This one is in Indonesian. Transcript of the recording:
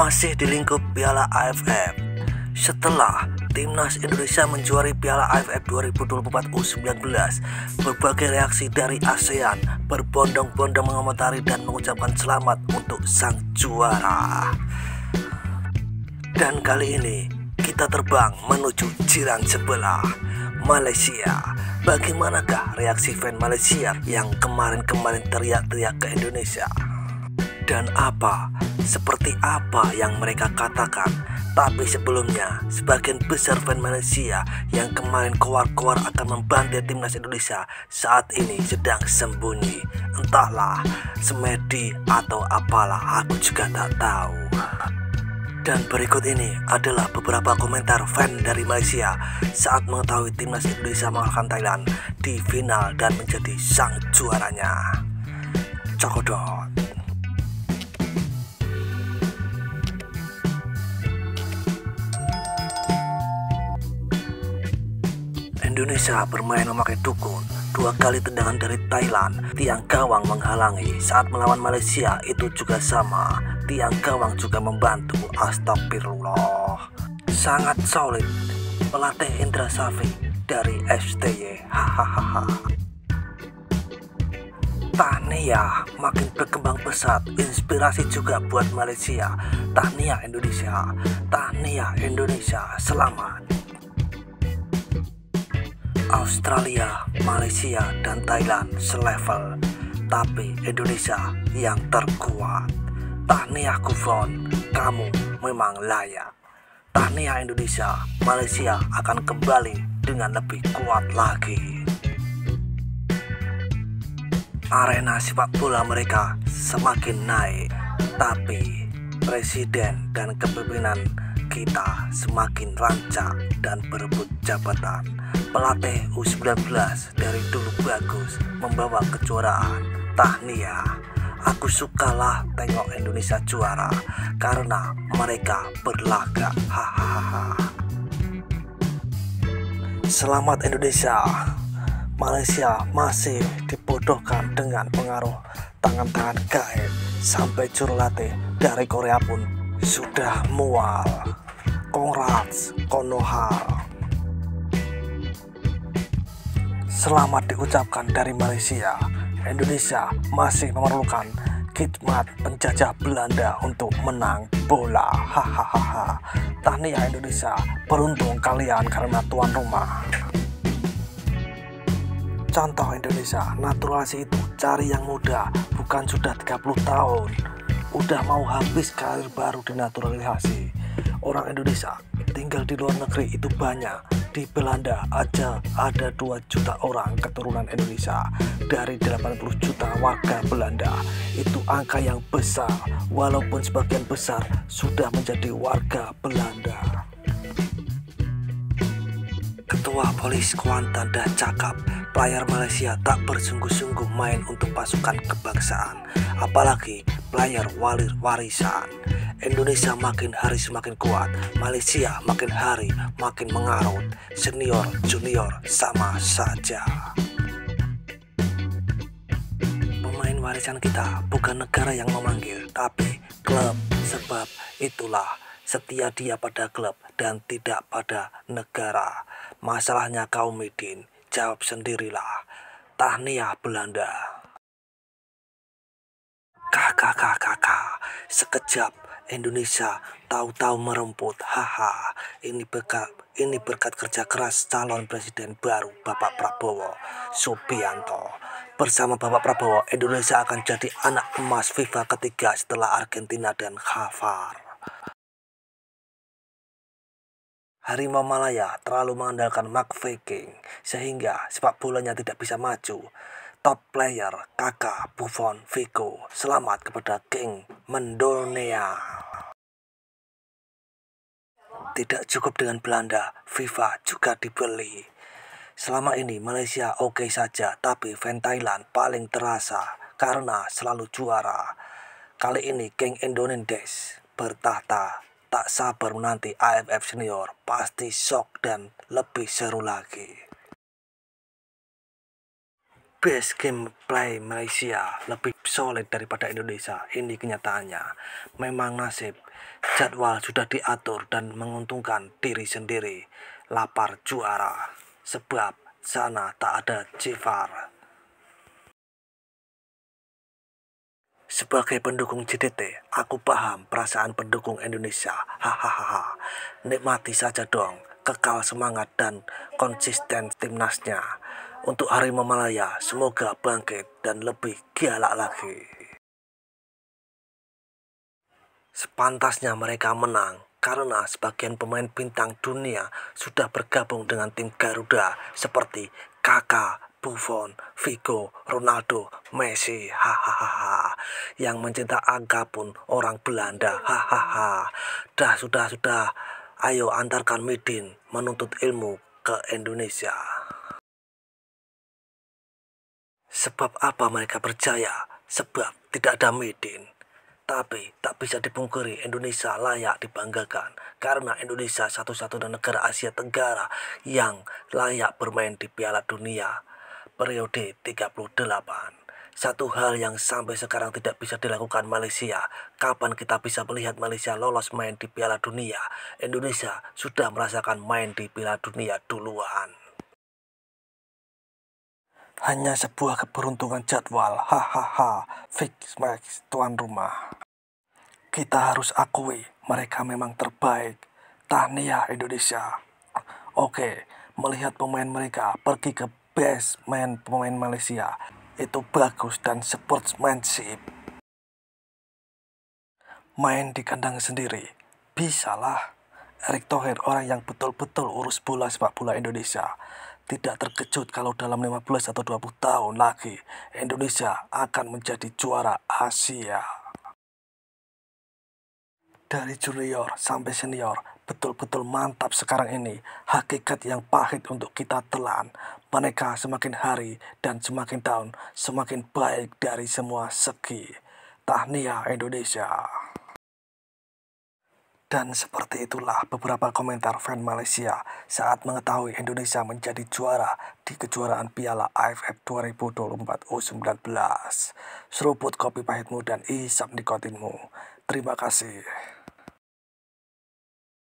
masih di lingkup Piala AFF. Setelah Timnas Indonesia menjuari Piala AFF 2024 U19, berbagai reaksi dari ASEAN berbondong-bondong mengomentari dan mengucapkan selamat untuk sang juara. Dan kali ini kita terbang menuju jiran sebelah, Malaysia. Bagaimanakah reaksi fan Malaysia yang kemarin-kemarin teriak-teriak ke Indonesia? Dan seperti apa yang mereka katakan? Tapi sebelumnya, sebagian besar fan Malaysia yang kemarin keluar-keluar akan membantai timnas Indonesia saat ini sedang sembunyi. Entahlah, semedi atau apalah, aku juga tak tahu. Dan berikut ini adalah beberapa komentar fan dari Malaysia saat mengetahui timnas Indonesia mengalahkan Thailand di final dan menjadi sang juaranya. Cokodot. Indonesia bermain memakai dukun. 2 kali tendangan dari Thailand, tiang gawang menghalangi. Saat melawan Malaysia itu juga sama, tiang gawang juga membantu. Astagfirullah. Sangat solid pelatih Indra Safri dari STY. Hahaha. Tahniah makin berkembang pesat, inspirasi juga buat Malaysia. Tahniah Indonesia, tahniah Indonesia, selamat. Australia, Malaysia, dan Thailand selevel, tapi Indonesia yang terkuat. Tahniah Gufron, kamu memang layak. Tahniah Indonesia, Malaysia akan kembali dengan lebih kuat lagi. Arena sepak bola mereka semakin naik, tapi presiden dan kepemimpinan kita semakin rancak dan berebut jabatan. Pelatih U19 dari dulu bagus, membawa kejuaraan. Tahniah. Aku sukalah tengok Indonesia juara karena mereka berlagak. Hahaha. Selamat Indonesia. Malaysia masih dibodohkan dengan pengaruh tangan-tangan gaib. Sampai juru latih dari Korea pun sudah mual. Congrats, Konoha. Selamat diucapkan dari Malaysia. Indonesia masih memerlukan khidmat penjajah Belanda untuk menang bola. Hahaha. Tahniah Indonesia, beruntung kalian karena tuan rumah. Contoh Indonesia, naturalisasi itu cari yang muda, bukan sudah 30 tahun. Udah mau habis karir baru dinaturalisasi. Orang Indonesia tinggal di luar negeri itu banyak. Di Belanda aja ada 2 juta orang keturunan Indonesia dari 80 juta warga Belanda. Itu angka yang besar, walaupun sebagian besar sudah menjadi warga Belanda. Ketua Polis Kuantan dah cakap, player Malaysia tak bersungguh-sungguh main untuk pasukan kebangsaan, apalagi player warisan. Indonesia makin hari semakin kuat, Malaysia makin hari makin mengarut. Senior, junior sama saja. Pemain warisan kita bukan negara yang memanggil, tapi klub. Sebab itulah setia dia pada klub dan tidak pada negara. Masalahnya kaum Midin, jawab sendirilah. Tahniah Belanda. Kakak, sekejap Indonesia tahu-tahu meremput. Haha. Ini berkat kerja keras calon presiden baru Bapak Prabowo Subianto. Bersama Bapak Prabowo, Indonesia akan jadi anak emas FIFA ketiga setelah Argentina dan Qatar. Harimau Malaya terlalu mengandalkan Mark Viking sehingga sepak bolanya tidak bisa maju. Top player Kakak, Buffon, Figo, selamat kepada King Mendonia. Tidak cukup dengan Belanda, FIFA juga dibeli. Selama ini Malaysia oke saja, tapi fan Thailand paling terasa karena selalu juara. Kali ini King Indonesia bertahta. Tak sabar menanti AFF Senior, pasti shock dan lebih seru lagi. best gameplay Malaysia lebih solid daripada Indonesia. Ini kenyataannya. Memang nasib, jadwal sudah diatur dan menguntungkan diri sendiri. Lapar juara, sebab sana tak ada Jifar. Sebagai pendukung JDT, aku paham perasaan pendukung Indonesia. Hahaha. Nikmati saja dong, kekal semangat dan konsisten timnasnya. Untuk Harimau Malaya, semoga bangkit dan lebih galak lagi. Sepantasnya mereka menang, karena sebagian pemain bintang dunia sudah bergabung dengan tim Garuda seperti Kakak, Buffon, Figo, Ronaldo, Messi, hahaha. Yang mencinta angka pun orang Belanda, hahaha. Sudah. Ayo antarkan Midin menuntut ilmu ke Indonesia. Sebab apa mereka percaya? Sebab tidak ada Midin. Tapi tak bisa dipungkiri Indonesia layak dibanggakan karena Indonesia satu-satunya negara Asia Tenggara yang layak bermain di Piala Dunia periode 38. Satu hal yang sampai sekarang tidak bisa dilakukan Malaysia. Kapan kita bisa melihat Malaysia lolos main di Piala Dunia? Indonesia sudah merasakan main di Piala Dunia duluan. Hanya sebuah keberuntungan jadwal, hahaha, fix match tuan rumah. Kita harus akui, mereka memang terbaik. Tahniah Indonesia. Oke, melihat pemain mereka pergi ke best pemain Malaysia, itu bagus dan sportsmanship. Main di kandang sendiri, bisalah. Erick Thohir orang yang betul-betul urus bola sepak bola Indonesia. Tidak terkejut kalau dalam 15 atau 20 tahun lagi Indonesia akan menjadi juara Asia. Dari junior sampai senior, betul-betul mantap sekarang ini. Hakikat yang pahit untuk kita telan. Mereka semakin hari dan semakin tahun semakin baik dari semua segi. Tahniah Indonesia. Dan seperti itulah beberapa komentar fan Malaysia saat mengetahui Indonesia menjadi juara di kejuaraan Piala AFF 2024 U19. Seruput kopi pahitmu dan isap nikotinmu. Terima kasih.